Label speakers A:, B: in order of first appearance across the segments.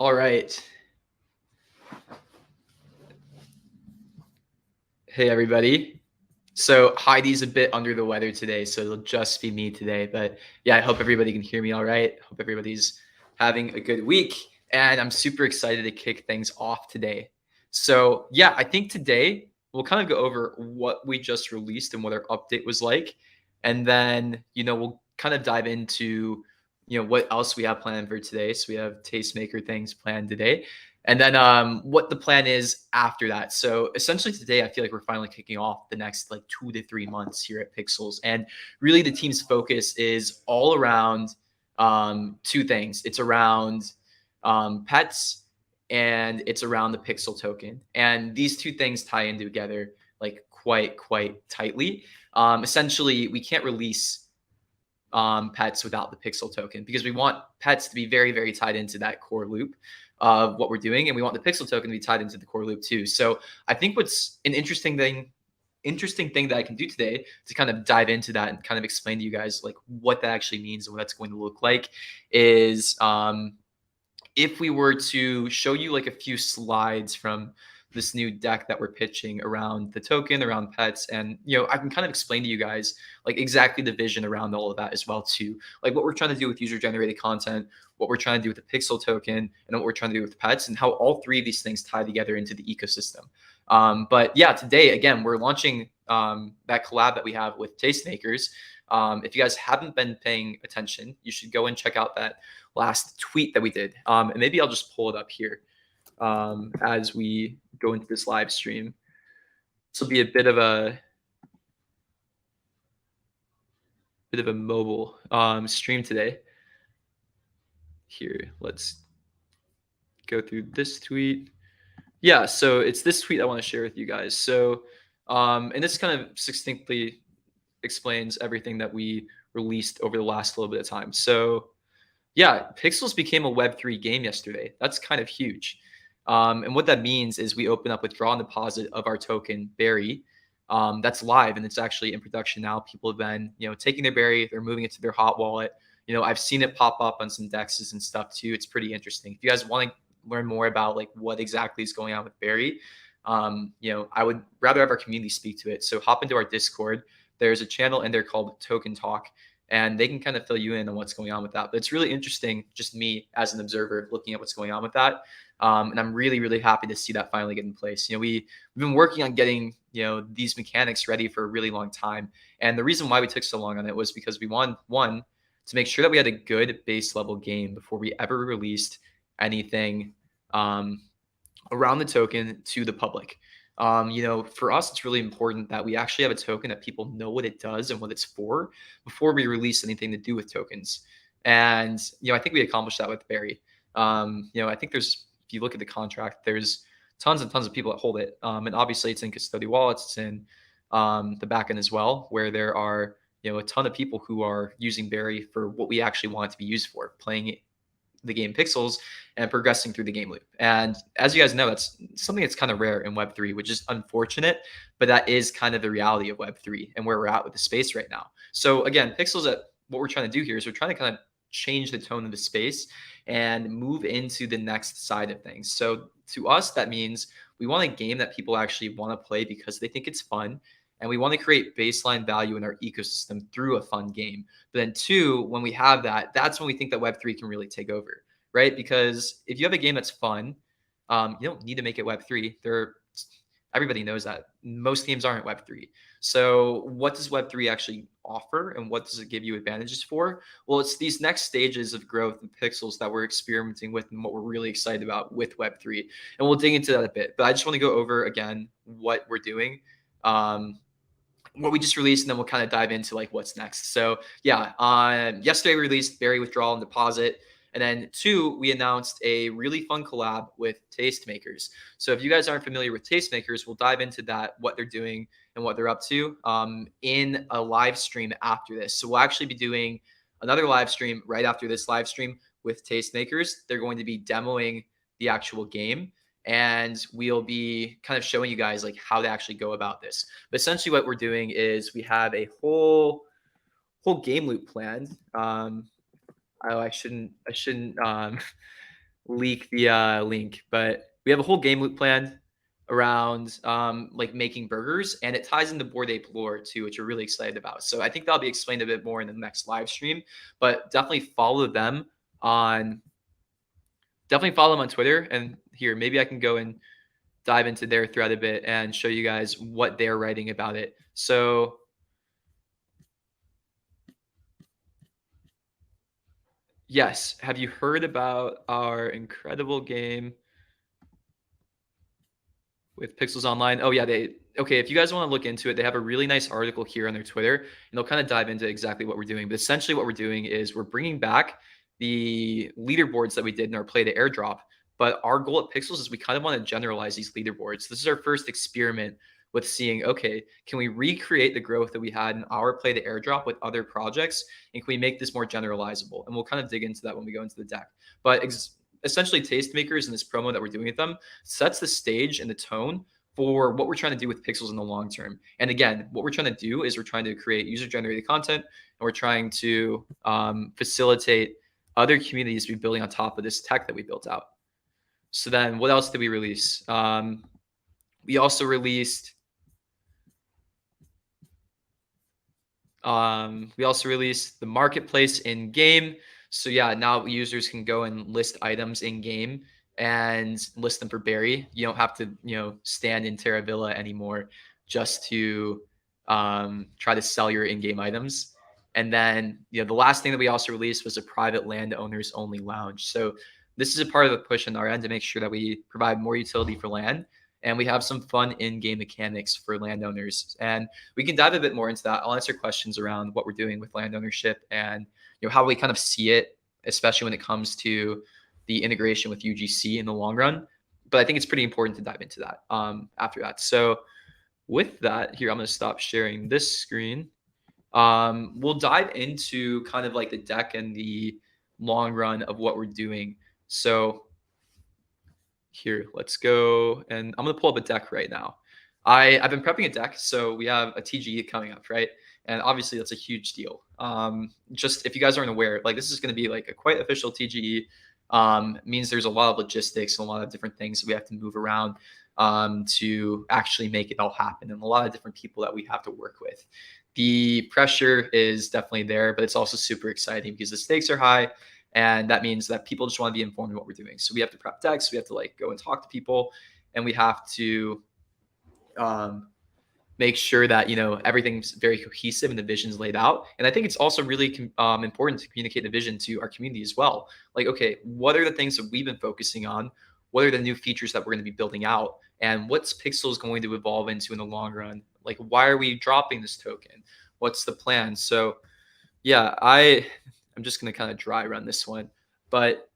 A: All right. Hey, everybody. So Heidi's a bit under the weather today, so it'll just be me today. But yeah, I hope everybody can hear me all right. Hope everybody's having a good week. And I'm super excited to kick things off today. So yeah, I think today we'll kind of go over what we just released and what our update was like. And then, we'll kind of dive into, what else we have planned for today. So we have tastemaker things planned today. And then what the plan is after that. So essentially today, I feel like we're finally kicking off the next like 2 to 3 months here at Pixels. And really the team's focus is all around two things. It's around pets and it's around the Pixel token. And these two things tie in together like quite tightly. Essentially, we can't release pets without the Pixel token because we want pets to be very tied into that core loop of what we're doing, and we want the Pixel token to be tied into the core loop too. So I think what's an interesting thing that I can do today to kind of dive into that and kind of explain to you guys like what that actually means and what that's going to look like is if we were to show you like a few slides from this new deck that we're pitching around the token, around pets, and I can kind of explain to you guys like exactly the vision around all of that as well too, like what we're trying to do with user generated content, what we're trying to do with the Pixel token, and what we're trying to do with pets, and how all three of these things tie together into the ecosystem. But yeah, today again we're launching that collab that we have with Tastemakers. If you guys haven't been paying attention, you should go and check out that last tweet that we did. And maybe I'll just pull it up here as we go into this live stream. This will be a bit of a mobile stream today. Here, let's go through this tweet. Yeah, so it's this tweet I want to share with you guys. So, and this kind of succinctly explains everything that we released over the last little bit of time. So, yeah, Pixels became a Web3 game yesterday. That's kind of huge. And what that means is we open up withdraw and deposit of our token Berry. That's live and it's actually in production now. People have been, taking their Berry, they're moving it to their hot wallet. I've seen it pop up on some dexes and stuff too. It's pretty interesting. If you guys want to learn more about like what exactly is going on with Berry, I would rather have our community speak to it. So hop into our Discord. There's a channel in there called Token Talk, and they can kind of fill you in on what's going on with that. But it's really interesting, just me as an observer looking at what's going on with that. And I'm really happy to see that finally get in place. We've been working on getting, these mechanics ready for a really long time. And the reason why we took so long on it was because we wanted, one, to make sure that we had a good base level game before we ever released anything around the token to the public. For us, it's really important that we actually have a token that people know what it does and what it's for before we release anything to do with tokens. And, I think we accomplished that with Berry. I think if you look at the contract, there's tons and tons of people that hold it. And obviously it's in custodial wallets, it's in the backend as well, where there are, a ton of people who are using Berry for what we actually want it to be used for, playing the game Pixels and progressing through the game loop. And as you guys know, that's something that's kind of rare in Web3, which is unfortunate, but that is kind of the reality of Web3 and where we're at with the space right now. So again, Pixels, what we're trying to do here is we're trying to kind of change the tone of the space and move into the next side of things. So to us, that means we want a game that people actually want to play because they think it's fun. And we want to create baseline value in our ecosystem through a fun game. But then two, when we have that, that's when we think that Web3 can really take over, right? Because if you have a game that's fun, you don't need to make it Web3. Everybody knows that. Most games aren't Web3. So what does Web3 actually offer and what does it give you advantages for? Well, it's these next stages of growth and Pixels that we're experimenting with and what we're really excited about with Web3. And we'll dig into that a bit. But I just want to go over again what we're doing. What we just released, and then we'll kind of dive into like what's next. So yeah, yesterday we released Berry Withdrawal and Deposit. And then two, we announced a really fun collab with Tastemakers. So if you guys aren't familiar with Tastemakers, we'll dive into that, what they're doing and what they're up to in a live stream after this. So we'll actually be doing another live stream right after this live stream with Tastemakers. They're going to be demoing the actual game, and we'll be kind of showing you guys like how to actually go about this. But essentially what we're doing is we have a whole game loop planned. I shouldn't leak the link, but we have a whole game loop planned around like making burgers, and it ties into Bored Ape lore too, which we're really excited about. So I think that'll be explained a bit more in the next live stream, but on definitely follow them on Twitter. And here, maybe I can go and dive into their thread a bit and show you guys what they're writing about it. So yes, have you heard about our incredible game with Pixels Online? Oh yeah, they okay. If you guys want to look into it, they have a really nice article here on their Twitter, and they'll kind of dive into exactly what we're doing. But essentially, what we're doing is we're bringing back the leaderboards that we did in our play to airdrop. But our goal at Pixels is we kind of want to generalize these leaderboards. This is our first experiment with seeing, okay, can we recreate the growth that we had in our play to airdrop with other projects, and can we make this more generalizable? And we'll kind of dig into that when we go into the deck. But essentially, Tastemakers and this promo that we're doing with them sets the stage and the tone for what we're trying to do with Pixels in the long term. And again, what we're trying to do is we're trying to create user generated content, and we're trying to facilitate other communities to be building on top of this tech that we built out. So then what else did we release? We also released the marketplace in game. So yeah, now users can go and list items in game and list them for Barry. You don't have to, stand in Terra Villa anymore just to try to sell your in-game items. And then, the last thing that we also released was a private landowners only lounge. So this is a part of the push on our end to make sure that we provide more utility for land, and we have some fun in-game mechanics for landowners. And we can dive a bit more into that. I'll answer questions around what we're doing with land ownership and how we kind of see it, especially when it comes to the integration with UGC in the long run. But I think it's pretty important to dive into that after that. So with that, here I'm going to stop sharing this screen. We'll dive into kind of like the deck and the long run of what we're doing. So here, let's go. And I'm going to pull up a deck right now. I've been prepping a deck. So we have a TGE coming up, right? And obviously that's a huge deal. Just if you guys aren't aware, like this is going to be like a quite official TGE. Means there's a lot of logistics and a lot of different things that we have to move around to actually make it all happen, and a lot of different people that we have to work with. The pressure is definitely there, but it's also super exciting because the stakes are high. And that means that people just want to be informed of what we're doing. So we have to prep decks, we have to like go and talk to people, and we have to make sure that everything's very cohesive and the vision's laid out. And I think it's also really important to communicate the vision to our community as well. Like, okay, what are the things that we've been focusing on? What are the new features that we're going to be building out? And what's Pixels going to evolve into in the long run? Like, why are we dropping this token? What's the plan? So yeah, I'm just going to kind of dry run this one. But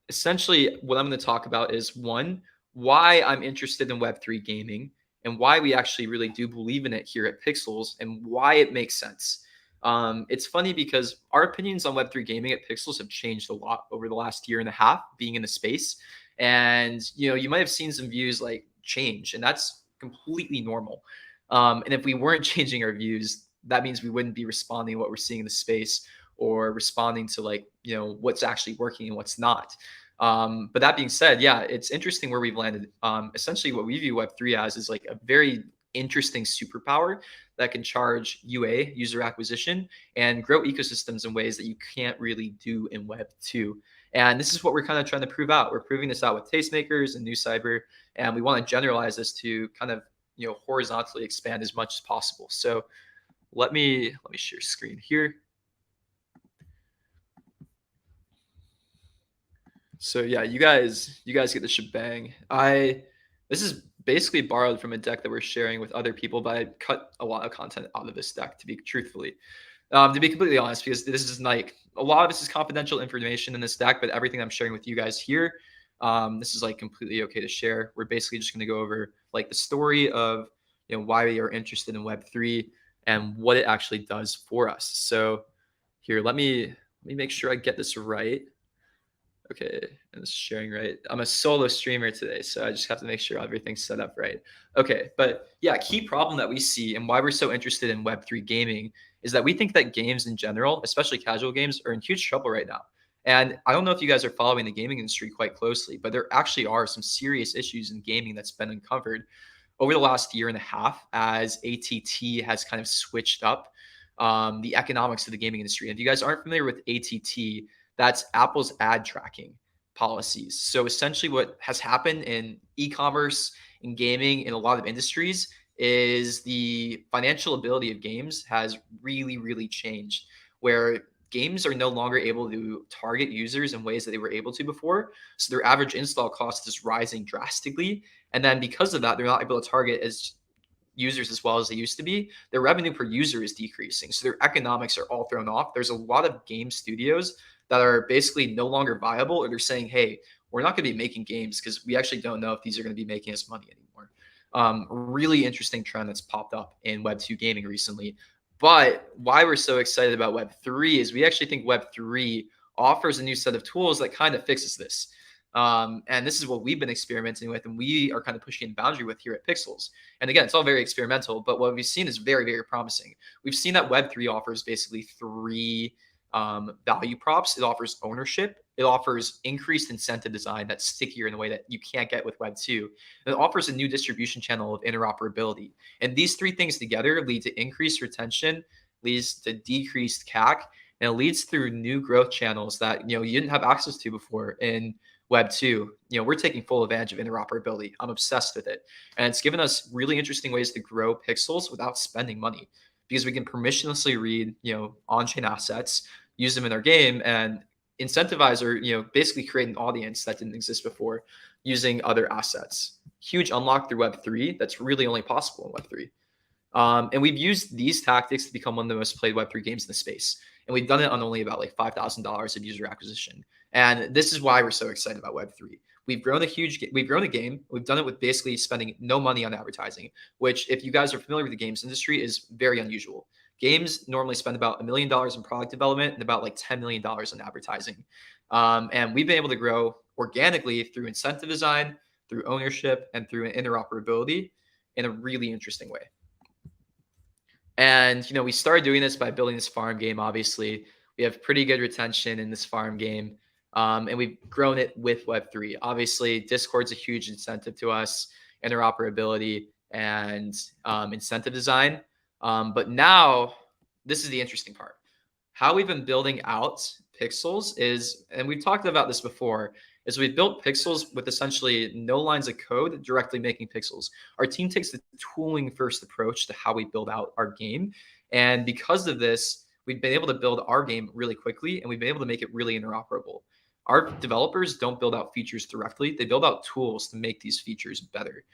A: essentially, what I'm going to talk about is one, why I'm interested in Web3 gaming and why we actually really do believe in it here at Pixels and why it makes sense. It's funny because our opinions on Web3 gaming at Pixels have changed a lot over the last year and a half being in the space. And, you might have seen some views like change, and that's completely normal. And if we weren't changing our views, that means we wouldn't be responding to what we're seeing in the space or responding to like, what's actually working and what's not. But that being said, yeah, it's interesting where we've landed. Essentially, what we view Web3 as is like a very interesting superpower that can charge UA, user acquisition, and grow ecosystems in ways that you can't really do in Web2. And this is what we're kind of trying to prove out. We're proving this out with Tastemakers and New Cyber, and we want to generalize this to kind of horizontally expand as much as possible. So let me share screen here. So yeah, you guys get the shebang. This is basically borrowed from a deck that we're sharing with other people, but I cut a lot of content out of this deck to be completely honest, because this is like a lot of this is confidential information in this deck, but everything I'm sharing with you guys here, this is like completely okay to share. We're basically just going to go over like the story of why we are interested in Web3 and what it actually does for us. So here, let me make sure I get this right. Okay, and it's sharing right. I'm a solo streamer today, so I just have to make sure everything's set up right. Okay, but yeah, key problem that we see and why we're so interested in Web3 gaming is that we think that games in general, especially casual games, are in huge trouble right now. And I don't know if you guys are following the gaming industry quite closely, but there actually are some serious issues in gaming that's been uncovered over the last year and a half as ATT has kind of switched up the economics of the gaming industry. And if you guys aren't familiar with ATT, that's Apple's ad tracking policies. So essentially, what has happened in e-commerce, in gaming, in a lot of industries is the financial ability of games has really, really changed, where games are no longer able to target users in ways that they were able to before. So their average install cost is rising drastically. And then because of that, they're not able to target as users as well as they used to be. Their revenue per user is decreasing. So their economics are all thrown off. There's a lot of game studios that are basically no longer viable, or they're saying, hey, we're not going to be making games because we actually don't know if these are going to be making us money anymore. Really interesting trend that's popped up in Web2 gaming recently. But why we're so excited about Web3 is we actually think Web3 offers a new set of tools that kind of fixes this. And this is what we've been experimenting with, and we are kind of pushing the boundary with here at Pixels. And again, it's all very experimental, but what we've seen is very, very promising. We've seen that Web3 offers basically three value props. It offers ownership, it offers increased incentive design that's stickier in a way that you can't get with Web2. And it offers a new distribution channel of interoperability. And these three things together lead to increased retention, leads to decreased CAC, and it leads through new growth channels that you didn't have access to before in Web2. We're taking full advantage of interoperability. I'm obsessed with it. And it's given us really interesting ways to grow Pixels without spending money, because we can permissionlessly read, on-chain assets, use them in our game, and incentivize or, basically create an audience that didn't exist before using other assets. Huge unlock through Web3 that's really only possible in Web3. And we've used these tactics to become one of the most played Web3 games in the space. And we've done it on only about like $5,000 of user acquisition. And this is why we're so excited about Web3. We've grown a game. We've done it with basically spending no money on advertising, which, if you guys are familiar with the games industry, is very unusual. Games normally spend about $1 million in product development and about like $10 million in advertising. And we've been able to grow organically through incentive design, through ownership, and through interoperability in a really interesting way. And we started doing this by building this farm game. Obviously, we have pretty good retention in this farm game, and we've grown it with Web3. Obviously, Discord's a huge incentive to us, interoperability and incentive design. But now, this is the interesting part. How we've been building out Pixels is, and we've talked about this before, is we've built Pixels with essentially no lines of code directly making Pixels. Our team takes the tooling first approach to how we build out our game. And because of this, we've been able to build our game really quickly, and we've been able to make it really interoperable. Our developers don't build out features directly. They build out tools to make these features better.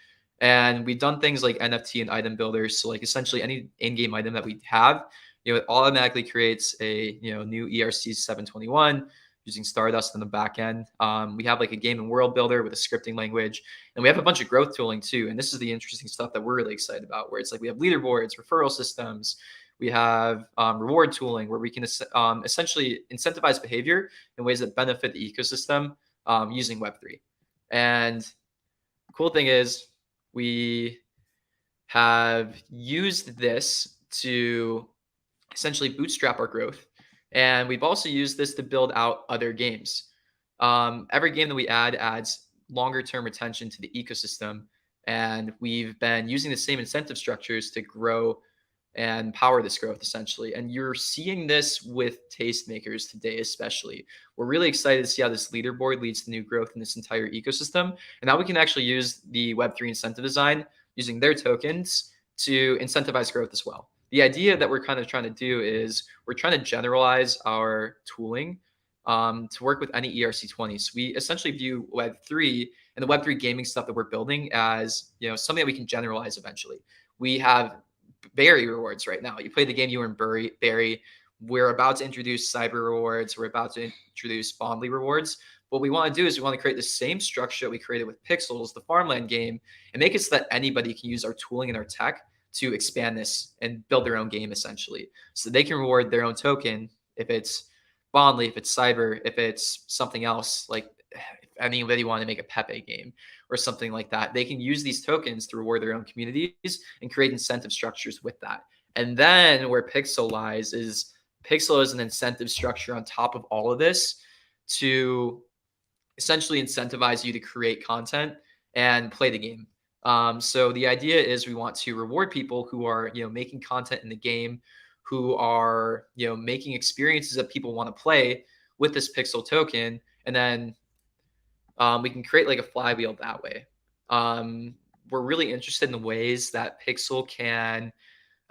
A: And we've done things like NFT and item builders. So like essentially any in-game item that we have, it automatically creates a new ERC 721 using Stardust on the back end. We have like a game and world builder with a scripting language, and we have a bunch of growth tooling too. And this is the interesting stuff that we're really excited about, where it's like we have leaderboards, referral systems, we have reward tooling where we can essentially incentivize behavior in ways that benefit the ecosystem using Web3. And cool thing is we have used this to essentially bootstrap our growth. And we've also used this to build out other games. Every game that we add adds longer term retention to the ecosystem. And we've been using the same incentive structures to grow and power this growth essentially. And you're seeing this with Tastemakers today, especially. We're really excited to see how this leaderboard leads to new growth in this entire ecosystem. And now we can actually use the Web3 incentive design using their tokens to incentivize growth as well. The idea that we're kind of trying to do is we're trying to generalize our tooling to work with any ERC20. So we essentially view Web3 and the Web3 gaming stuff that we're building as something that we can generalize eventually. We have berry rewards right now. You play the game, you earn berry. We're about to introduce cyber rewards. We're about to introduce Bondly rewards. What we want to do is we want to create the same structure that we created with Pixels, the farmland game, and make it so that anybody can use our tooling and our tech to expand this and build their own game essentially. So they can reward their own token if it's Bondly, if it's cyber, if it's something else, like if anybody want to make a Pepe game or something like that, they can use these tokens to reward their own communities and create incentive structures with that. And then where Pixel lies is Pixel is an incentive structure on top of all of this to essentially incentivize you to create content and play the game. So the idea is we want to reward people who are, making content in the game, who are, making experiences that people want to play with this pixel token, and then we can create like a flywheel that way. We're really interested in the ways that Pixel can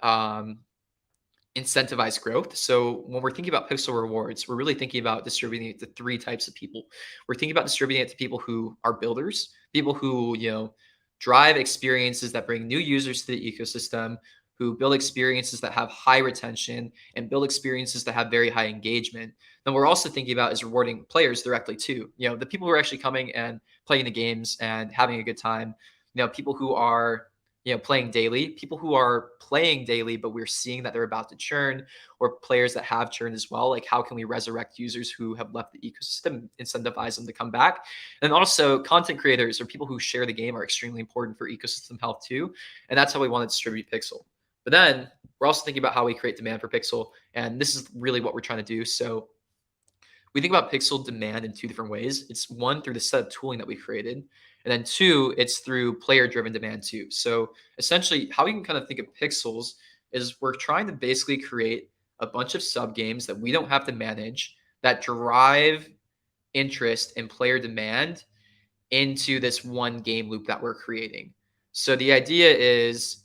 A: um, incentivize growth. So when we're thinking about pixel rewards, we're really thinking about distributing it to three types of people. We're thinking about distributing it to people who are builders, people who, drive experiences that bring new users to the ecosystem, who build experiences that have high retention and build experiences that have very high engagement. Then we're also thinking about is rewarding players directly too. The people who are actually coming and playing the games and having a good time, people who are playing daily, people who are playing daily, but we're seeing that they're about to churn, or players that have churned as well. Like, how can we resurrect users who have left the ecosystem, incentivize them to come back? And also, content creators or people who share the game are extremely important for ecosystem health too. And that's how we want to distribute Pixel. But then we're also thinking about how we create demand for Pixel. And this is really what we're trying to do. So we think about pixel demand in two different ways. It's one, through the set of tooling that we created, and then two, it's through player driven demand too. So essentially, how we can kind of think of pixels is we're trying to basically create a bunch of sub games that we don't have to manage that drive interest and player demand into this one game loop that we're creating. So the idea is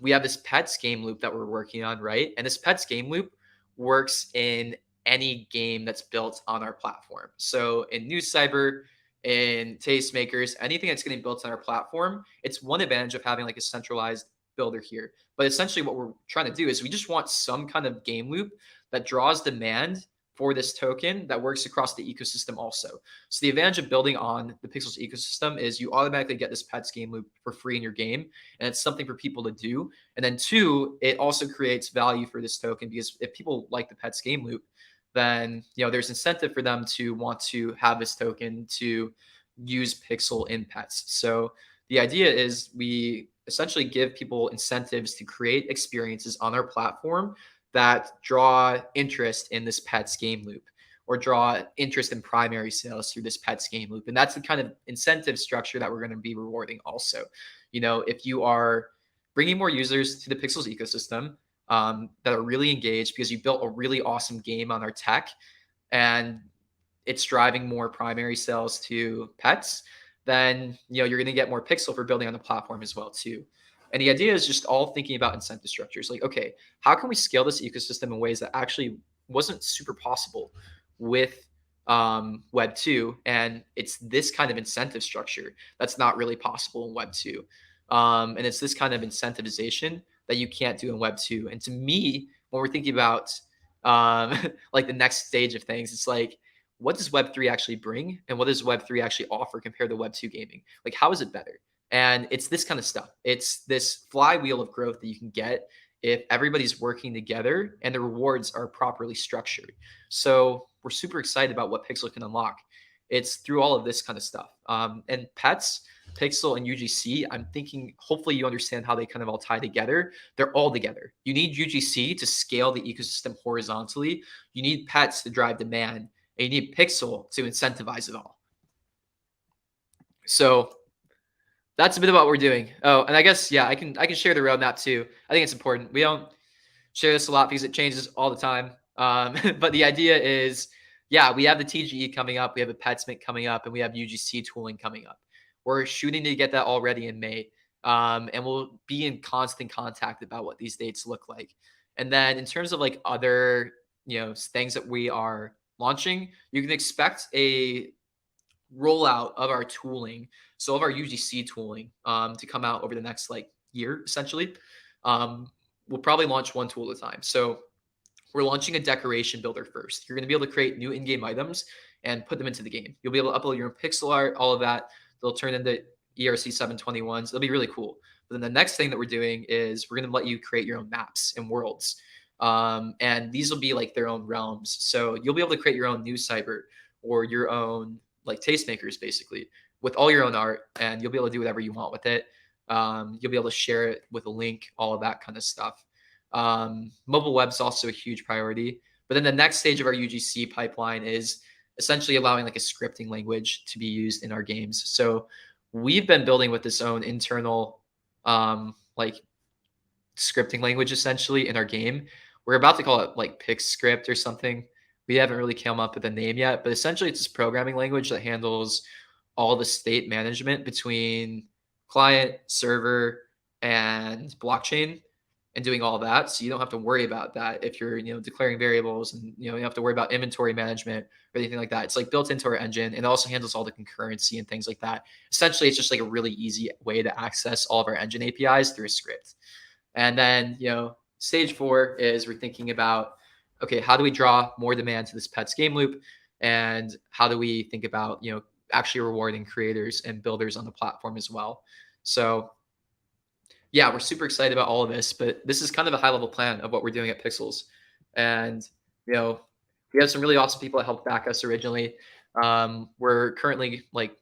A: we have this pets game loop that we're working on, right? And this pets game loop works in any game that's built on our platform. So in News Cyber, in Tastemakers, anything that's getting built on our platform, it's one advantage of having like a centralized builder here. But essentially, what we're trying to do is we just want some kind of game loop that draws demand for this token that works across the ecosystem also. So the advantage of building on the Pixels ecosystem is you automatically get this pets game loop for free in your game, and it's something for people to do. And then two, it also creates value for this token because if people like the pets game loop, then there's incentive for them to want to have this token to use Pixel in pets. So the idea is we essentially give people incentives to create experiences on our platform that draw interest in this pets game loop, or draw interest in primary sales through this pets game loop. And that's the kind of incentive structure that we're going to be rewarding also. If you are bringing more users to the Pixels ecosystem that are really engaged because you built a really awesome game on our tech, and it's driving more primary sales to pets, then you're going to get more pixel for building on the platform as well too. And the idea is just all thinking about incentive structures. Like, okay, how can we scale this ecosystem in ways that actually wasn't super possible with Web 2? And it's this kind of incentive structure that's not really possible in Web 2. And it's this kind of incentivization that you can't do in Web 2. And to me, when we're thinking about like the next stage of things, it's like, what does Web 3 actually bring? And what does Web 3 actually offer compared to Web 2 gaming? Like, how is it better? And it's this kind of stuff. It's this flywheel of growth that you can get if everybody's working together and the rewards are properly structured. So we're super excited about what Pixel can unlock. It's through all of this kind of stuff. And pets, Pixel, and UGC, I'm thinking hopefully you understand how they kind of all tie together. They're all together. You need UGC to scale the ecosystem horizontally. You need pets to drive demand. And you need Pixel to incentivize it all. So that's a bit about what we're doing. Oh, and I guess I can share the roadmap too. I think it's important. We don't share this a lot because it changes all the time. But the idea is, we have the TGE coming up, we have a PetSmith coming up, and we have UGC tooling coming up. We're shooting to get that all ready in May, and we'll be in constant contact about what these dates look like. And then in terms of like other things that we are launching, you can expect a rollout of our tooling, so of our UGC tooling, to come out over the next like year, essentially. We'll probably launch one tool at a time. So we're launching a decoration builder first. You're going to be able to create new in-game items and put them into the game. You'll be able to upload your own pixel art, all of that. They'll turn into ERC 721s. It'll be really cool. But then the next thing that we're doing is we're going to let you create your own maps and worlds. And these will be like their own realms. So you'll be able to create your own news cyber or your own like tastemakers, basically, with all your own art, and you'll be able to do whatever you want with it. You'll be able to share it with a link, all of that kind of stuff. Mobile web's also a huge priority. But then the next stage of our UGC pipeline is essentially allowing like a scripting language to be used in our games. So we've been building with this own internal like scripting language essentially in our game. We're about to call it like Pix script or something. We haven't really come up with a name yet, but essentially it's this programming language that handles all the state management between client, server, and blockchain and doing all that. So you don't have to worry about that if you're, declaring variables and, you don't have to worry about inventory management or anything like that. It's like built into our engine and it also handles all the concurrency and things like that. Essentially, it's just like a really easy way to access all of our engine APIs through a script. And then, stage 4 is we're thinking about, okay, how do we draw more demand to this pets game loop? And how do we think about, actually rewarding creators and builders on the platform as well? So yeah, we're super excited about all of this, but this is kind of a high level plan of what we're doing at Pixels. And, you know, we have some really awesome people that helped back us originally. We're currently like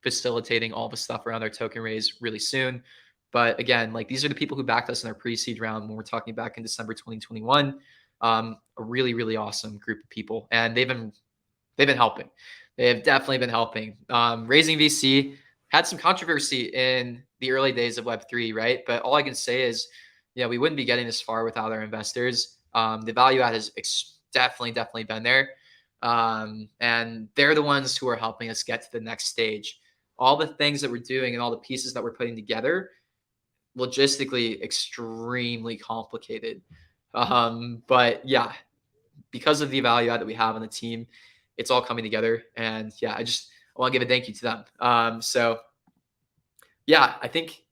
A: facilitating all the stuff around our token raise really soon. But again, like these are the people who backed us in our pre-seed round when we're talking back in December 2021. A really, really awesome group of people. And they've been helping. They have definitely been helping. Raising VC had some controversy in the early days of Web3, right? But all I can say is, we wouldn't be getting this far without our investors. The value add has definitely been there. And they're the ones who are helping us get to the next stage. All the things that we're doing and all the pieces that we're putting together, logistically extremely complicated. But yeah, because of the value add that we have on the team, it's all coming together. And yeah, I want to give a thank you to them. So yeah, I think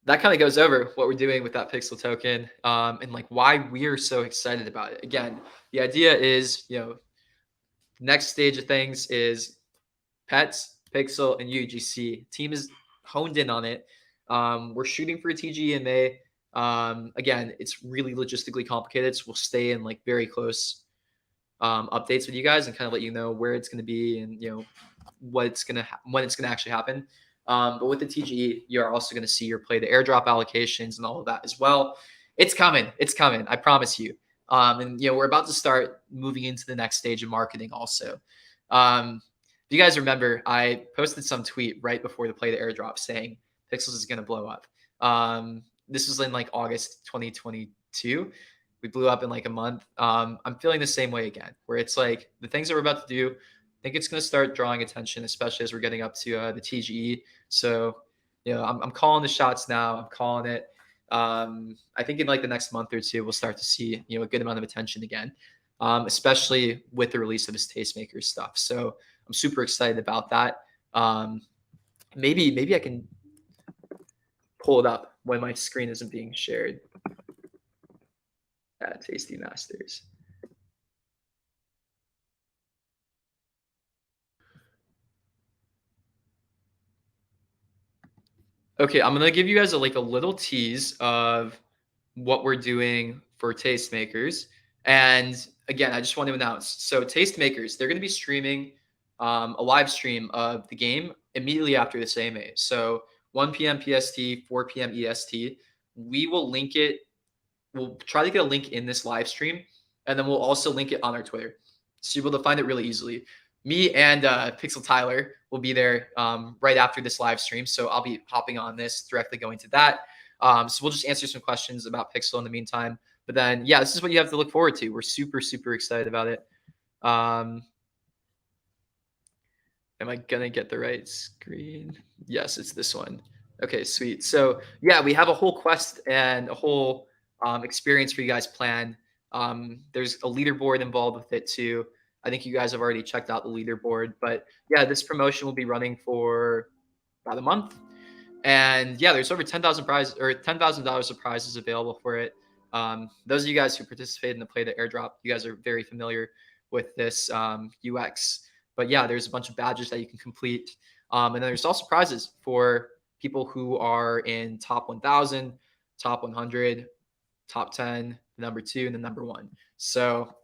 A: that kind of goes over what we're doing with that pixel token, and like why we're so excited about it. Again, the idea is, next stage of things is pets, pixel, and UGC. Team is honed in on it. We're shooting for a TG in May. Again, it's really logistically complicated, so we'll stay in like very close updates with you guys and kind of let you know where it's going to be and when it's going to actually happen. But with the TGE, you're also going to see your play the airdrop allocations and all of that as well. It's coming. It's coming. I promise you. And we're about to start moving into the next stage of marketing also. If you guys remember, I posted some tweet right before the play the airdrop saying Pixels is going to blow up. This was in like August 2022. We blew up in like a month. I'm feeling the same way again, where it's like the things that we're about to do, I think it's going to start drawing attention, especially as we're getting up to the TGE. So, I'm calling the shots now. I'm calling it. I think in like the next month or two, we'll start to see, a good amount of attention again, especially with the release of his Tastemakers stuff. So I'm super excited about that. Maybe I can pull it up when my screen isn't being shared at Tasty Masters. Okay, I'm gonna give you guys a little tease of what we're doing for Tastemakers. And again, I just want to announce, so Tastemakers, they're gonna be streaming a live stream of the game immediately after this AMA. So 1 p.m. PST, 4 p.m. EST. We will link it. We'll try to get a link in this live stream, and then we'll also link it on our Twitter. So you'll be able to find it really easily. Me and Pixel Tyler will be there right after this live stream. So I'll be hopping on this, directly going to that. So we'll just answer some questions about Pixel in the meantime. But then, yeah, this is what you have to look forward to. We're super, super excited about it. Am I going to get the right screen? Yes, it's this one. Okay, sweet. So yeah, we have a whole quest and a whole experience for you guys planned. There's a leaderboard involved with it too. I think you guys have already checked out the leaderboard, but yeah, this promotion will be running for about a month. And yeah, there's over 10,000 prizes or $10,000 of prizes available for it. Those of you guys who participated in the play the airdrop, you guys are very familiar with this UX. But yeah, there's a bunch of badges that you can complete. And then there's also prizes for people who are in top 1,000, top 100, top 10, the number 2, and the number 1. So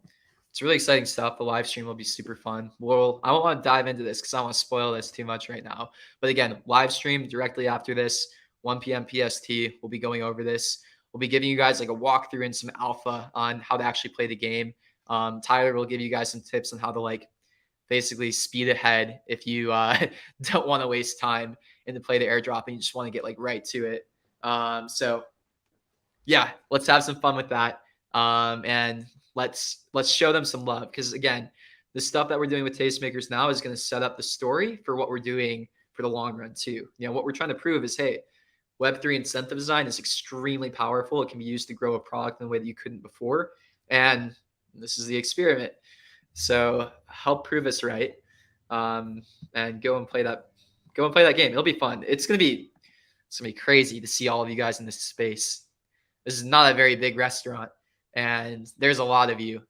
A: it's really exciting stuff. The live stream will be super fun. I don't want to dive into this because I don't want to spoil this too much right now. But again, live stream directly after this, 1 p.m. PST. We'll be going over this. We'll be giving you guys like a walkthrough and some alpha on how to actually play the game. Tyler will give you guys some tips on how to like basically speed ahead if you don't want to waste time and to play the airdrop and you just want to get like right to it. So yeah, let's have some fun with that. And let's show them some love because again, the stuff that we're doing with Tastemakers now is going to set up the story for what we're doing for the long run too. You know, what we're trying to prove is, hey, Web3 incentive design is extremely powerful. It can be used to grow a product in a way that you couldn't before. And this is the experiment. So help prove us right. And go and play that. Go and play that game. It'll be fun. It's gonna be crazy to see all of you guys in this space. This is not a very big restaurant, and there's a lot of you.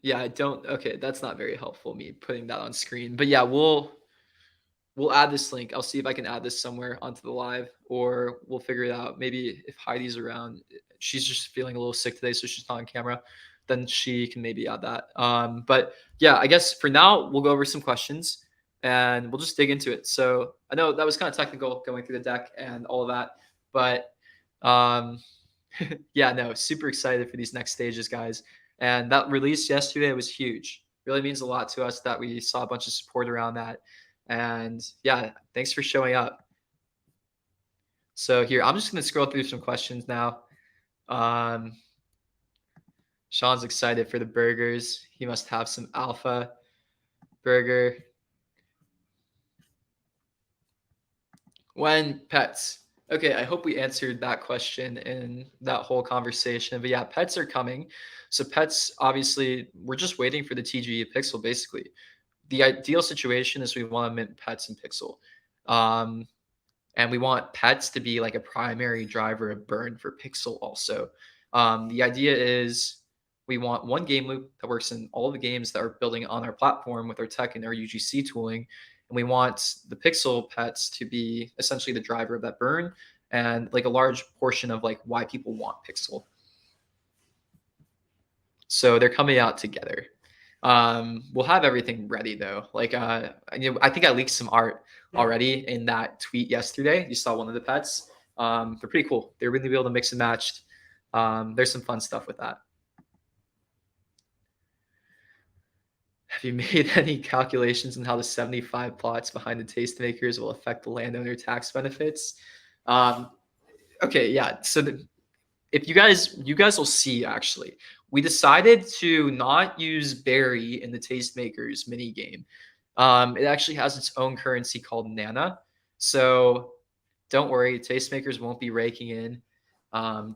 A: Yeah, I don't. Okay, that's not very helpful. Me putting that on screen, but yeah, we'll add this link. I'll see if I can add this somewhere onto the live, or we'll figure it out. Maybe if Heidi's around, she's just feeling a little sick today, so she's not on camera. Then she can maybe add that. But yeah, I guess for now we'll go over some questions and we'll just dig into it. So I know that was kind of technical going through the deck and all of that, but um, yeah, no, super excited for these next stages, guys. And that release yesterday was huge. Really means a lot to us that we saw a bunch of support around that. And yeah, thanks for showing up. So here, I'm just going to scroll through some questions now. Um, Sean's excited for the burgers. He must have some alpha burger. When pets? Okay, I hope we answered that question in that whole conversation. But yeah, pets are coming. So pets, obviously, we're just waiting for the TGE Pixel, basically. The ideal situation is we want to mint pets in Pixel. Um, and we want pets to be like a primary driver of burn for Pixel also. The idea is we want one game loop that works in all the games that are building on our platform with our tech and our UGC tooling. And we want the Pixel pets to be essentially the driver of that burn and like a large portion of like why people want Pixel. So they're coming out together. We'll have everything ready though. Like, I think I leaked some art already in that tweet yesterday. You saw one of the pets. They're pretty cool. They're really able to mix and match. There's some fun stuff with that. Have you made any calculations on how the 75 plots behind the Tastemakers will affect the landowner tax benefits? Um, okay, yeah. So if you guys will see actually, we decided to not use Berry in the Tastemakers mini game. It actually has its own currency called Nana. So don't worry, Tastemakers won't be raking in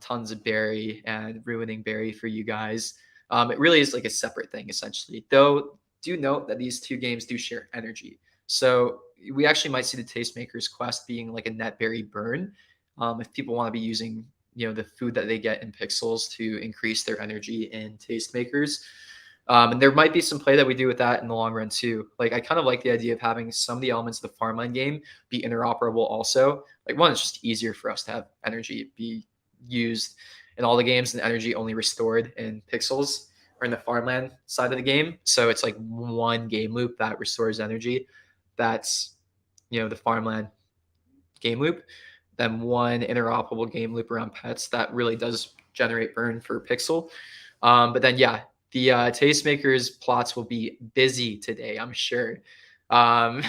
A: tons of Berry and ruining Berry for you guys. It really is like a separate thing essentially. Though do note that these two games do share energy. So we actually might see the Tastemakers quest being like a net berry burn. If people want to be using the food that they get in pixels to increase their energy in Tastemakers. And there might be some play that we do with that in the long run too. Like I kind of like the idea of having some of the elements of the farmland game be interoperable also. Like one, it's just easier for us to have energy be used in all the games and energy only restored in pixels or in the farmland side of the game. So it's like one game loop that restores energy. That's the farmland game loop. Then one interoperable game loop around pets that really does generate burn for pixel. But then yeah, the Tastemakers plots will be busy today, I'm sure. Um,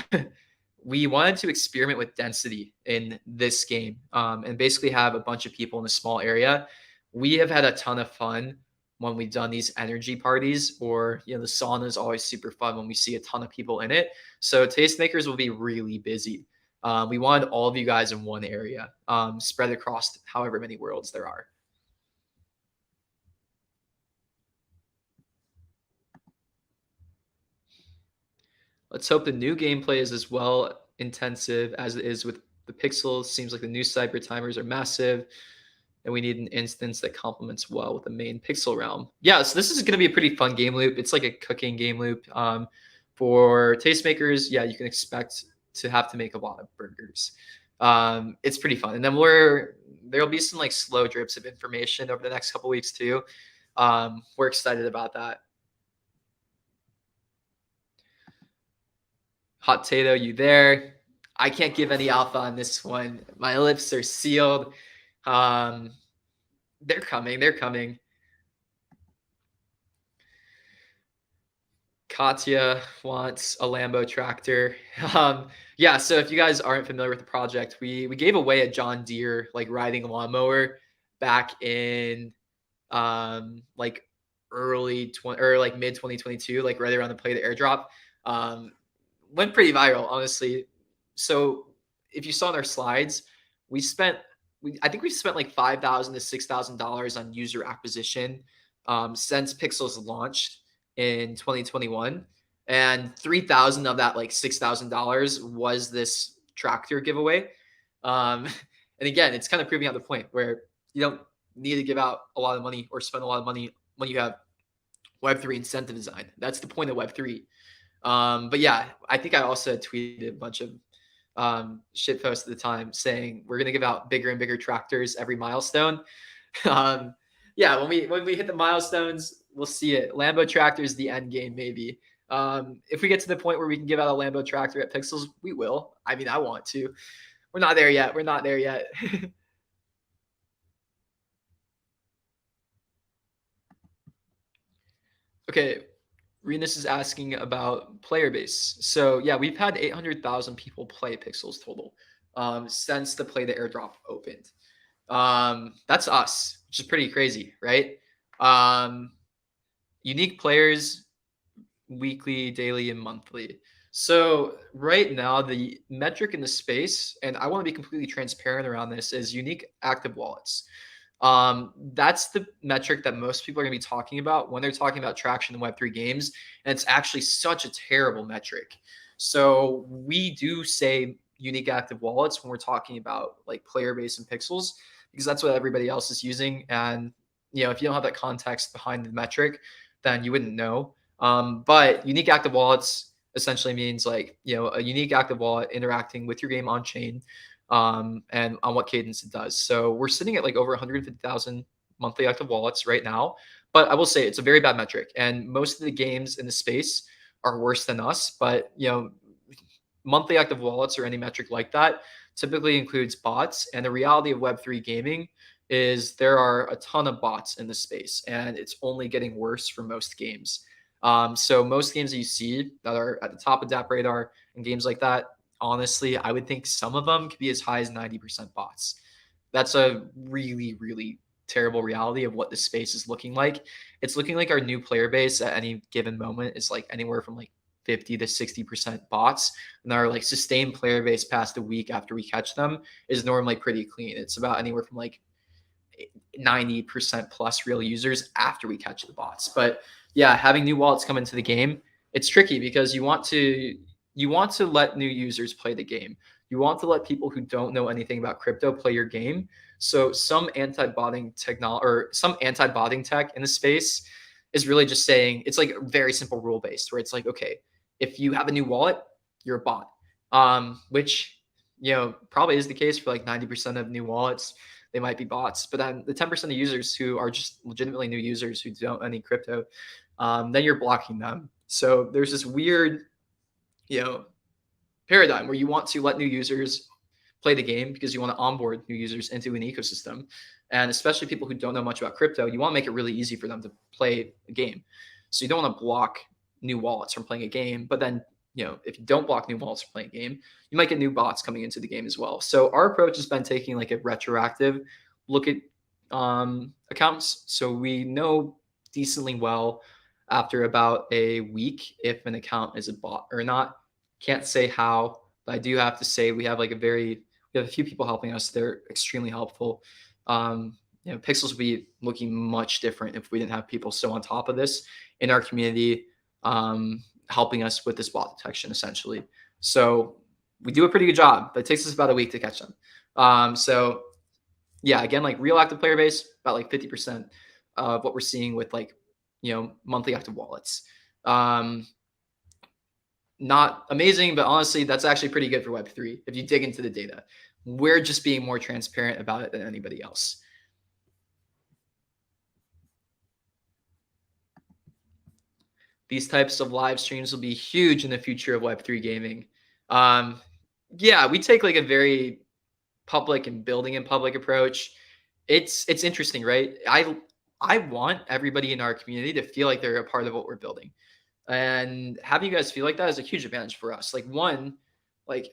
A: we wanted to experiment with density in this game and basically have a bunch of people in a small area. We have had a ton of fun when we've done these energy parties, or the sauna is always super fun when we see a ton of people in it. So Tastemakers will be really busy. We wanted all of you guys in one area, spread across however many worlds there are. Let's hope the new gameplay is as well intensive as it is with the pixels. Seems like the new cyber timers are massive, and we need an instance that complements well with the main pixel realm. Yeah, so this is going to be a pretty fun game loop. It's like a cooking game loop. For Tastemakers, yeah, you can expect to have to make a lot of burgers. It's pretty fun, and then there'll be some like slow drips of information over the next couple weeks too. We're excited about that. Hot Tato, you there? I can't give any alpha on this one. My lips are sealed. Um, they're coming. They're coming. Katya wants a Lambo tractor. Um, yeah, so if you guys aren't familiar with the project, we gave away a John Deere like riding lawnmower back in like early 20 or like mid 2022, like right around the play of the airdrop. Um, went pretty viral, honestly. So if you saw in our slides, we spent I think we spent like $5,000 to $6,000 on user acquisition since Pixels launched in 2021, and 3,000 of that like $6,000 was this tractor giveaway. Um, and again, it's kind of proving out the point where you don't need to give out a lot of money or spend a lot of money when you have Web3 incentive design. That's the point of Web3. But yeah, I think I also tweeted a bunch of shit posts at the time saying we're gonna give out bigger and bigger tractors every milestone. um, yeah, when we hit the milestones, we'll see it. Lambo tractor is the end game, maybe. If we get to the point where we can give out a Lambo tractor at Pixels, we will. I mean, I want to. We're not there yet. We're not there yet. Okay, Renus is asking about player base. So yeah, we've had 800,000 people play Pixels total since the Play the Airdrop opened. That's us, which is pretty crazy, right? Um, unique players weekly, daily, and monthly. So right now, the metric in the space, and I want to be completely transparent around this, is unique active wallets. That's the metric that most people are going to be talking about when they're talking about traction in Web3 games. And it's actually such a terrible metric. So we do say unique active wallets when we're talking about like player base and pixels, because that's what everybody else is using. And, if you don't have that context behind the metric, then you wouldn't know. But unique active wallets essentially means like, a unique active wallet interacting with your game on chain and on what cadence it does. So we're sitting at like over 150,000 monthly active wallets right now. But I will say it's a very bad metric, and most of the games in the space are worse than us. But monthly active wallets or any metric like that typically includes bots. And the reality of Web3 gaming is there are a ton of bots in the space, and it's only getting worse for most games. So most games that you see that are at the top of DApp radar and games like that, honestly, I would think some of them could be as high as 90% bots. That's a really, really terrible reality of what this space is looking like. It's looking like our new player base at any given moment is like anywhere from like 50 to 60% bots. And our like sustained player base past a week after we catch them is normally pretty clean. It's about anywhere from like 90% plus real users after we catch the bots. But yeah, having new wallets come into the game, it's tricky because you want to let new users play the game. You want to let people who don't know anything about crypto play your game. So some anti-botting technology or some anti-botting tech in the space is really just saying it's like very simple rule based where it's like, okay, if you have a new wallet, you're a bot. Which probably is the case for like 90% of new wallets. They might be bots, but then the 10% of users who are just legitimately new users who don't any crypto, then you're blocking them. So there's this weird, you know, paradigm where you want to let new users play the game because you want to onboard new users into an ecosystem. And especially people who don't know much about crypto, you want to make it really easy for them to play the game. So you don't want to block new wallets from playing a game, but then if you don't block new wallets from playing a game, you might get new bots coming into the game as well. So our approach has been taking like a retroactive look at accounts. So we know decently well after about a week if an account is a bot or not. Can't say how, but I do have to say we have a few people helping us. They're extremely helpful. Pixels would be looking much different if we didn't have people so on top of this in our community, helping us with this bot detection essentially. So we do a pretty good job, but it takes us about a week to catch them. So yeah, again, like real active player base, about like 50% of what we're seeing with like, monthly active wallets. Um, Not amazing, but honestly, that's actually pretty good for Web3 if you dig into the data. We're just being more transparent about it than anybody else. These types of live streams will be huge in the future of Web3 gaming. Um, yeah, we take like a very public and building in public approach. It's interesting, right? I want everybody in our community to feel like they're a part of what we're building. And having you guys feel like that is a huge advantage for us. Like one, like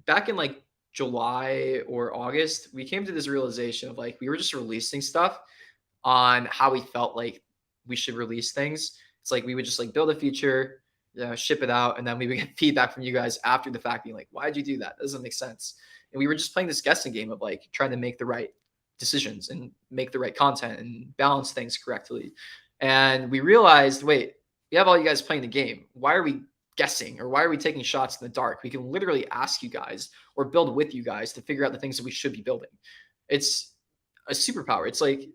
A: back in like July or August, we came to this realization of like we were just releasing stuff on how we felt like we should release things. It's like we would just like build a feature, ship it out, and then we would get feedback from you guys after the fact, being like, "Why'd you do that? That doesn't make sense." And we were just playing this guessing game of like trying to make the right decisions and make the right content and balance things correctly. And we realized, wait, we have all you guys playing the game. Why are we guessing or why are we taking shots in the dark? We can literally ask you guys or build with you guys to figure out the things that we should be building. It's a superpower. It's like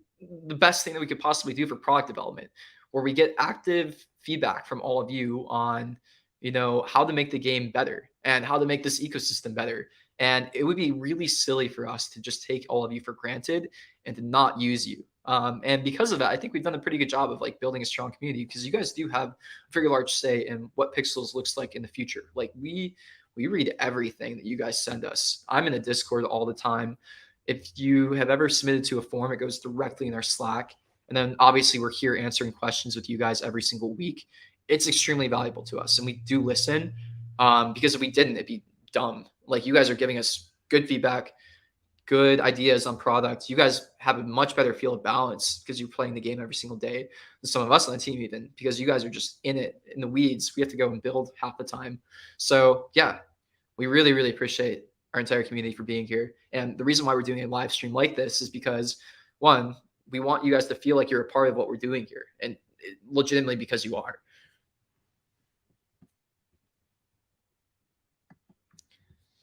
A: the best thing that we could possibly do for product development, where we get active feedback from all of you on, how to make the game better and how to make this ecosystem better. And it would be really silly for us to just take all of you for granted and to not use you. And because of that, I think we've done a pretty good job of like building a strong community because you guys do have a very large say in what Pixels looks like in the future. Like we read everything that you guys send us. I'm in a Discord all the time. If you have ever submitted to a form, it goes directly in our Slack. And then obviously we're here answering questions with you guys every single week. It's extremely valuable to us, and we do listen. Because if we didn't, it'd be dumb. Like you guys are giving us good feedback, good ideas on products. You guys have a much better feel of balance because you're playing the game every single day than some of us on the team, even because you guys are just in it in the weeds. We have to go and build half the time. So yeah, we really, really appreciate our entire community for being here. And the reason why we're doing a live stream like this is because one, we want you guys to feel like you're a part of what we're doing here, and legitimately because you are.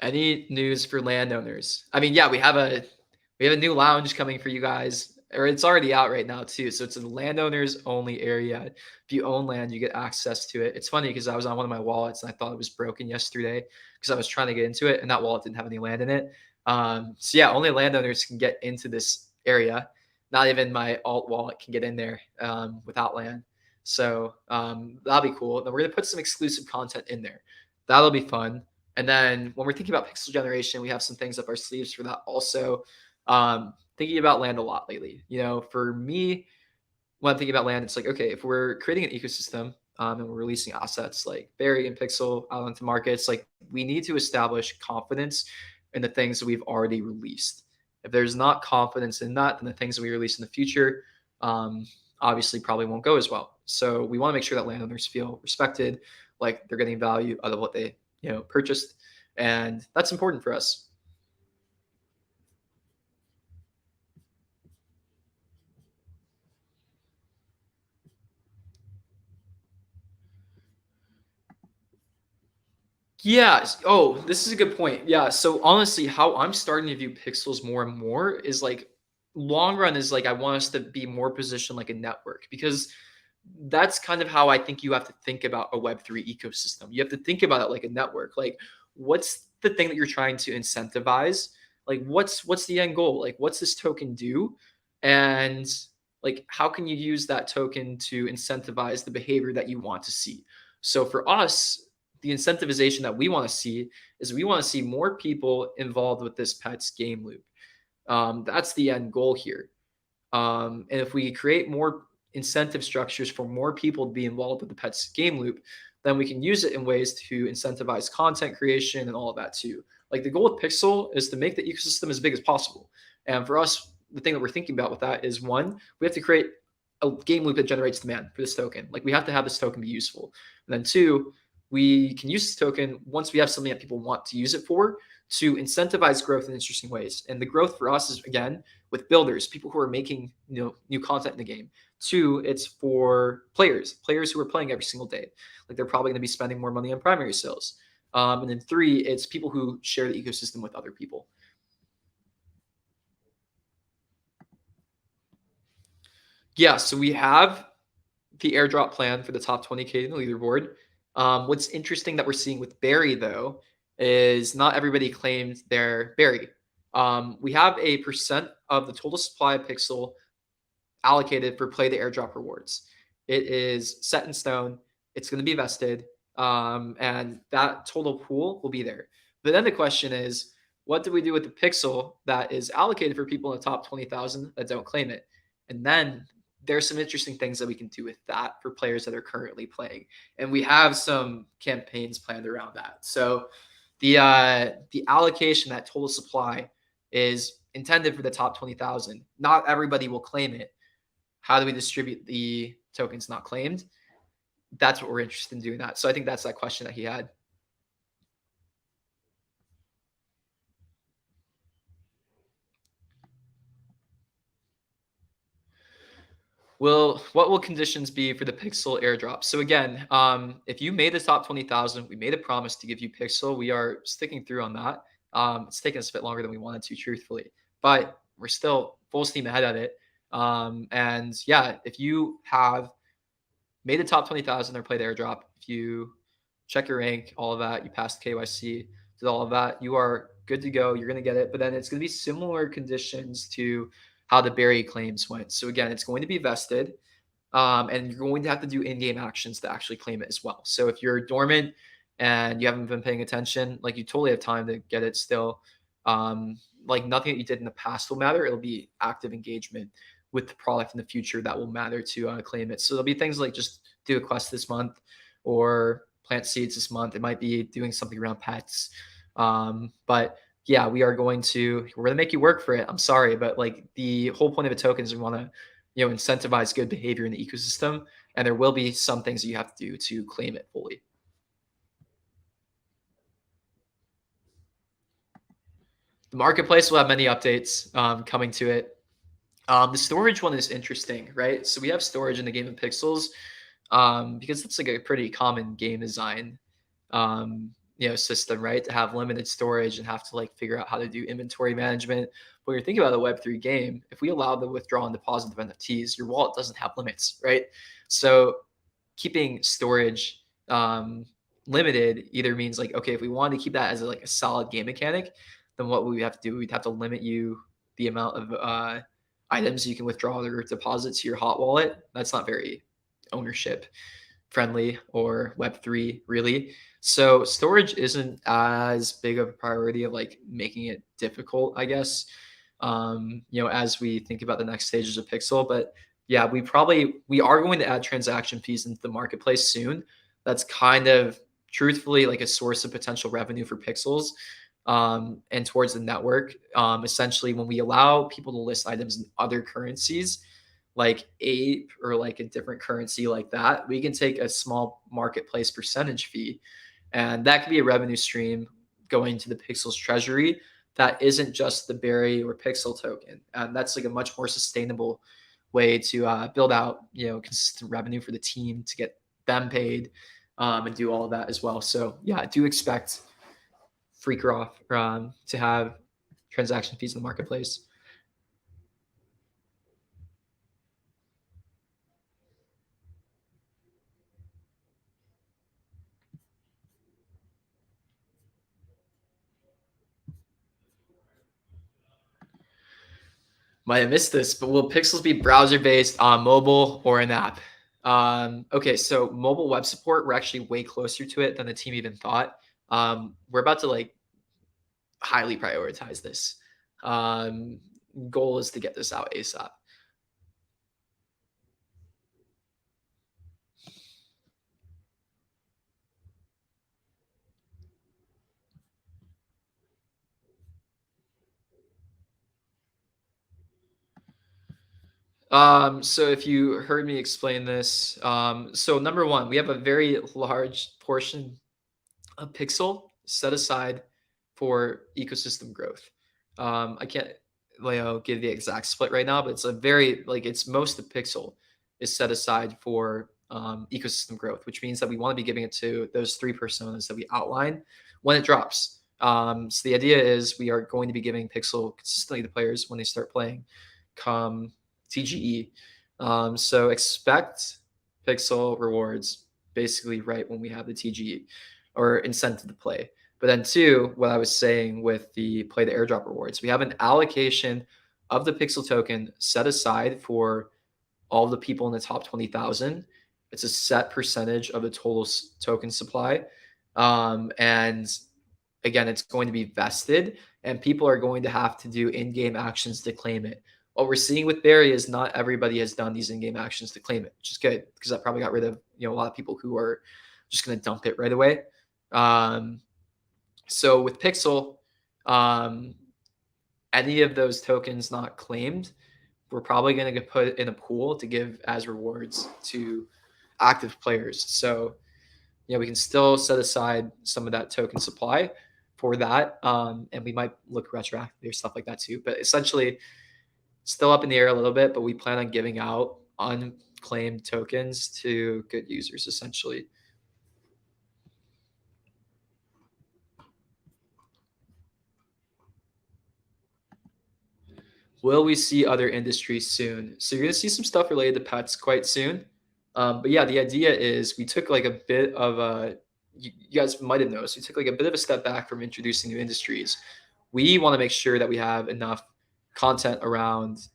A: Any news for landowners? I mean, yeah, we have a new lounge coming for you guys, or it's already out right now too. So it's a landowners only area. If you own land, you get access to it. It's funny because I was on one of my wallets and I thought it was broken yesterday because I was trying to get into it and that wallet didn't have any land in it. So yeah, only landowners can get into this area. Not even my alt wallet can get in there without land. So that'll be cool. Then we're gonna put some exclusive content in there. That'll be fun. And then when we're thinking about pixel generation, we have some things up our sleeves for that also. Thinking about land a lot lately. For me, when I'm thinking about land, it's like, okay, if we're creating an ecosystem and we're releasing assets like Berry and Pixel out into markets, like we need to establish confidence in the things that we've already released. If there's not confidence in that, then the things that we release in the future obviously probably won't go as well. So we want to make sure that landowners feel respected, like they're getting value out of what they purchased, and that's important for us. Yeah. Oh, this is a good point. Yeah. So honestly, how I'm starting to view pixels more and more is like long run is like I want us to be more positioned like a network because that's kind of how I think you have to think about a Web3 ecosystem. You have to think about it like a network. Like, what's the thing that you're trying to incentivize? Like, what's the end goal? Like, what's this token do? And like, how can you use that token to incentivize the behavior that you want to see? So for us, the incentivization that we want to see is we want to see more people involved with this pets game loop. That's the end goal here. And if we create more incentive structures for more people to be involved with the pets game loop, then we can use it in ways to incentivize content creation and all of that too. Like the goal with Pixel is to make the ecosystem as big as possible. And for us, the thing that we're thinking about with that is one, we have to create a game loop that generates demand for this token. Like we have to have this token be useful. And then two, we can use this token once we have something that people want to use it for to incentivize growth in interesting ways. And the growth for us is again with builders, people who are making new content in the game. Two, it's for players who are playing every single day. Like they're probably going to be spending more money on primary sales. And then three, it's people who share the ecosystem with other people. Yeah, so we have the airdrop plan for the top 20K in the leaderboard. What's interesting that we're seeing with Berry though is not everybody claimed their Berry. We have a percent of the total supply of Pixel allocated for play the airdrop rewards. It is set in stone. It's going to be vested, and that total pool will be there. But then the question is, what do we do with the pixel that is allocated for people in the top 20,000 that don't claim it? And then there's some interesting things that we can do with that for players that are currently playing. And we have some campaigns planned around that. So the allocation, that total supply, is intended for the top 20,000. Not everybody will claim it. How do we distribute the tokens not claimed? That's what we're interested in doing that. So I think that's that question that he had. What will conditions be for the Pixel airdrop? So again, if you made the top 20,000, we made a promise to give you Pixel. We are sticking through on that. It's taken us a bit longer than we wanted to, truthfully, but we're still full steam ahead at it. And yeah, if you have made the top 20,000 or played airdrop, if you check your rank, all of that, you passed KYC, did all of that, you are good to go. You're going to get it. But then it's going to be similar conditions to how the Berry claims went. So again, it's going to be vested. And you're going to have to do in-game actions to actually claim it as well. So if you're dormant and you haven't been paying attention, like you totally have time to get it still. Like nothing that you did in the past will matter. It'll be active engagement with the product in the future that will matter to claim it. So there'll be things like just do a quest this month or plant seeds this month. It might be doing something around pets. But yeah, we're going to make you work for it. I'm sorry, but like the whole point of a token is we want to incentivize good behavior in the ecosystem, and there will be some things that you have to do to claim it fully. The marketplace will have many updates coming to it. The storage one is interesting, right? So we have storage in the game of Pixels because it's like a pretty common game design system, right? To have limited storage and have to like figure out how to do inventory management. When you're thinking about a Web3 game, if we allow the withdrawal and deposit of NFTs, your wallet doesn't have limits, right? So keeping storage limited either means like, okay, if we wanted to keep that as like a solid game mechanic, then what would we have to do? We'd have to limit you the amount of items you can withdraw or deposit to your hot wallet. That's not very ownership friendly or Web3 really. So storage isn't as big of a priority of like making it difficult, I guess. As we think about the next stages of Pixel, but yeah, we are going to add transaction fees into the marketplace soon. That's kind of truthfully like a source of potential revenue for Pixels and towards the network. Essentially, when we allow people to list items in other currencies, like ape or like a different currency like that, we can take a small marketplace percentage fee, and that could be a revenue stream going to the Pixels treasury that isn't just the Berry or Pixel token. And that's like a much more sustainable way to build out consistent revenue for the team to get them paid and do all of that as well. So yeah, I do expect Freaker off to have transaction fees in the marketplace. Might have missed this, but will Pixels be browser based on mobile or an app? Okay, so mobile web support, we're actually way closer to it than the team even thought. We're about to like highly prioritize this. Goal is to get this out ASAP. So if you heard me explain this, so number one, we have a very large portion of Pixel set aside for ecosystem growth. I can't give the exact split right now, but it's a very like it's most of Pixel is set aside for ecosystem growth, which means that we want to be giving it to those three personas that we outline when it drops. So the idea is we are going to be giving Pixel consistently to players when they start playing come TGE. So expect Pixel rewards basically right when we have the TGE or incentive to play. But then two, what I was saying with the play the airdrop rewards, we have an allocation of the Pixel token set aside for all the people in the top 20,000. It's a set percentage of the total token supply. And again, it's going to be vested. and people are going to have to do in-game actions to claim it. What we're seeing with Barry is not everybody has done these in-game actions to claim it, which is good because that probably got rid of a lot of people who are just going to dump it right away. Um, so with Pixel, um, any of those tokens not claimed, we're probably going to get put in a pool to give as rewards to active players. So we can still set aside some of that token supply for that, and we might look retroactively or stuff like that too. But essentially, still up in the air a little bit. But we plan on giving out unclaimed tokens to good users, essentially. Will we see other industries soon? So you're going to see some stuff related to pets quite soon. But yeah, the idea is we took like a bit of a, you guys might have noticed, we took like a bit of a step back from introducing new industries. We want to make sure that we have enough content around,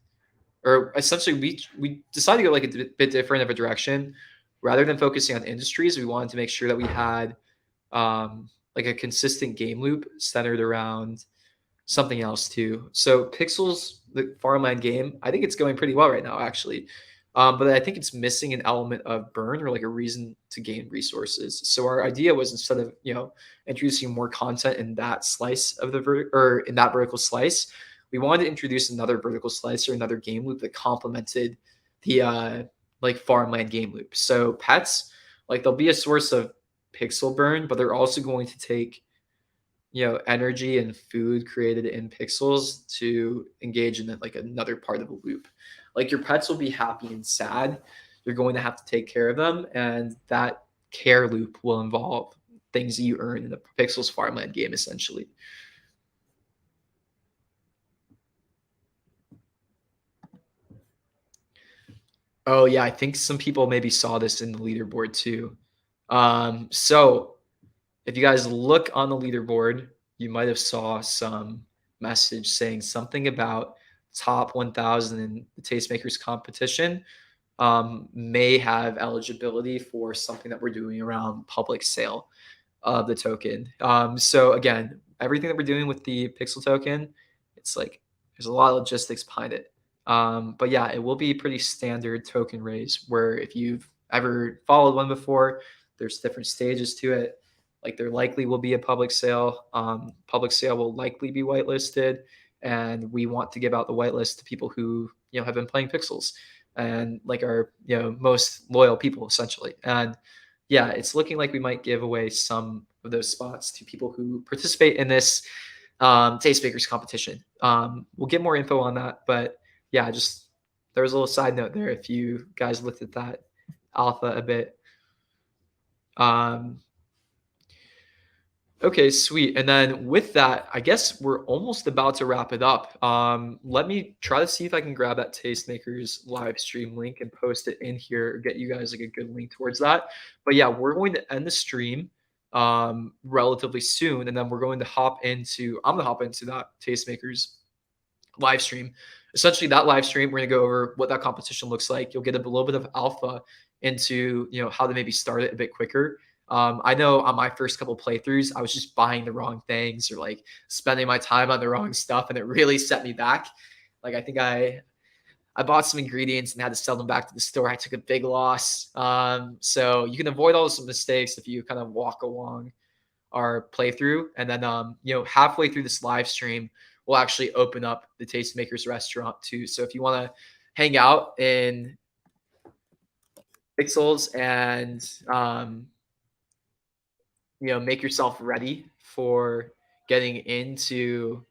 A: or essentially we decided to go like a bit different of a direction. Rather than focusing on industries, we wanted to make sure that we had like a consistent game loop centered around something else too. So Pixels, the farmland game, I think it's going pretty well right now, actually. But I think it's missing an element of burn or like a reason to gain resources. So our idea was instead of introducing more content in that slice of the or in that vertical slice, we wanted to introduce another vertical slice or another game loop that complemented the like farmland game loop. So pets, like they'll be a source of pixel burn, but they're also going to take energy and food created in pixels to engage in like another part of a loop. Like your pets will be happy and sad. You're going to have to take care of them, and that care loop will involve things that you earn in the Pixels farmland game, essentially. Oh yeah, I think some people maybe saw this in the leaderboard too. So if you guys look on the leaderboard, you might have saw some message saying something about top 1,000 in the Tastemakers competition may have eligibility for something that we're doing around public sale of the token. So again, everything that we're doing with the Pixel token, it's like there's a lot of logistics behind it. But yeah, it will be pretty standard token raise where if you've ever followed one before, there's different stages to it. Like there likely will be a public sale. Public sale will likely be whitelisted, and we want to give out the whitelist to people who have been playing Pixels and like our most loyal people essentially. And yeah, it's looking like we might give away some of those spots to people who participate in this Tastemakers competition. We'll get more info on that, but yeah, just there was a little side note there if you guys looked at that alpha a bit. Okay, sweet. And then with that, I guess we're almost about to wrap it up. Let me try to see if I can grab that Tastemakers live stream link and post it in here, get you guys like a good link towards that. But yeah, we're going to end the stream relatively soon, and then we're going to I'm gonna hop into that Tastemakers live stream. Essentially, that live stream, we're gonna go over what that competition looks like. You'll get a little bit of alpha into how to maybe start it a bit quicker. I know on my first couple playthroughs, I was just buying the wrong things or like spending my time on the wrong stuff, and it really set me back. Like I think I bought some ingredients and had to sell them back to the store. I took a big loss. So you can avoid all those mistakes if you kind of walk along our playthrough, and then halfway through this live stream, we'll actually open up the Tastemakers restaurant too. So if you want to hang out in Pixels and make yourself ready for getting into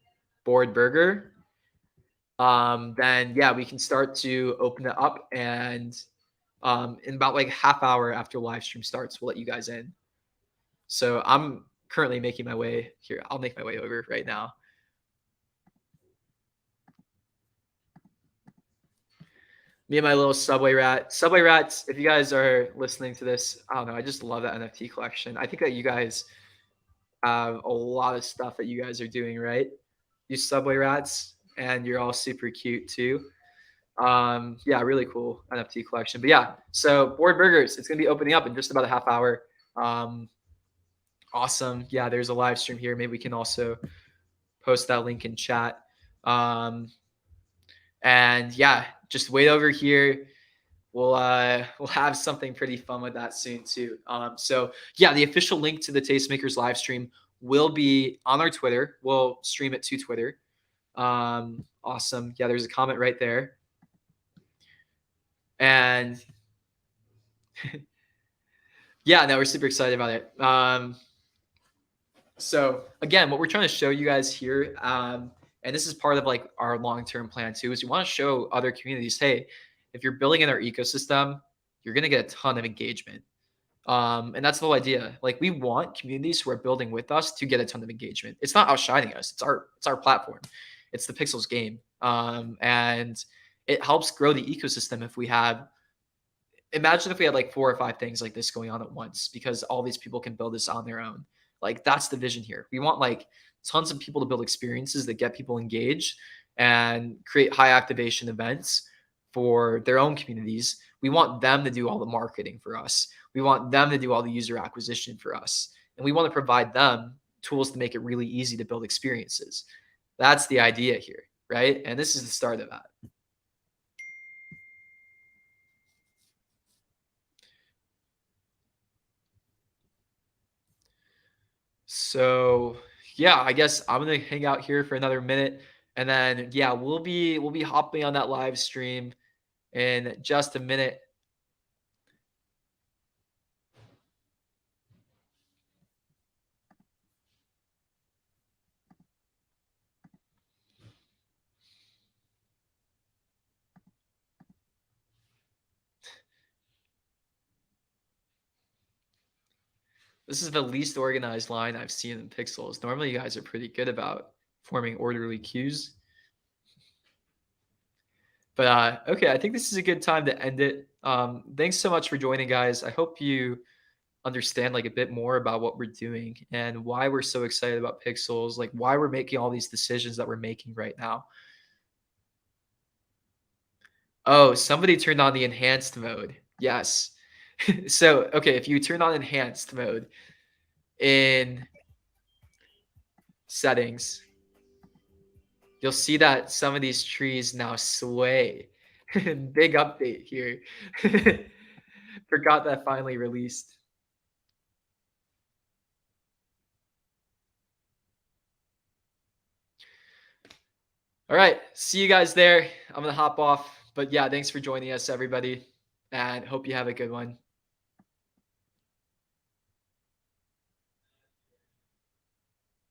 A: Board Burger, then yeah, we can start to open it up, and in about like half hour after live stream starts, we'll let you guys in. So I'm currently making my way here. I'll make my way over right now. Me and my little Subway rat. Subway rats, if you guys are listening to this, I don't know. I just love that NFT collection. I think that you guys have a lot of stuff that you guys are doing right. You Subway rats, and you're all super cute too. Yeah, really cool NFT collection. But yeah, so Board Burgers, it's gonna be opening up in just about a half hour. Awesome. Yeah, there's a live stream here. Maybe we can also post that link in chat. And yeah, just wait over here. We'll have something pretty fun with that soon too. So yeah, the official link to the Tastemakers live stream will be on our Twitter. We'll stream it to Twitter. Awesome. Yeah, there's a comment right there. And yeah, no, we're super excited about it. So again, what we're trying to show you guys here, and this is part of like our long-term plan too, is we want to show other communities, hey, if you're building in our ecosystem, you're going to get a ton of engagement. And that's the whole idea. Like we want communities who are building with us to get a ton of engagement. It's not outshining us. It's our platform. It's the Pixels game. And it helps grow the ecosystem if we have imagine if we had like 4 or 5 things like this going on at once because all these people can build this on their own. Like that's the vision here. We want like tons of people to build experiences that get people engaged and create high activation events for their own communities. We want them to do all the marketing for us. We want them to do all the user acquisition for us. And we want to provide them tools to make it really easy to build experiences. That's the idea here, right? And this is the start of that. So yeah, I guess I'm gonna hang out here for another minute, and then yeah, we'll be hopping on that live stream in just a minute. This is the least organized line I've seen in Pixels. Normally, you guys are pretty good about forming orderly queues. But okay, I think this is a good time to end it. Thanks so much for joining, guys. I hope you understand like a bit more about what we're doing and why we're so excited about Pixels, like why we're making all these decisions that we're making right now. Oh, somebody turned on the enhanced mode. Yes. So, okay, if you turn on enhanced mode in settings, you'll see that some of these trees now sway. Big update here. Forgot that finally released. All right, see you guys there. I'm going to hop off. But yeah, thanks for joining us, everybody, and hope you have a good one.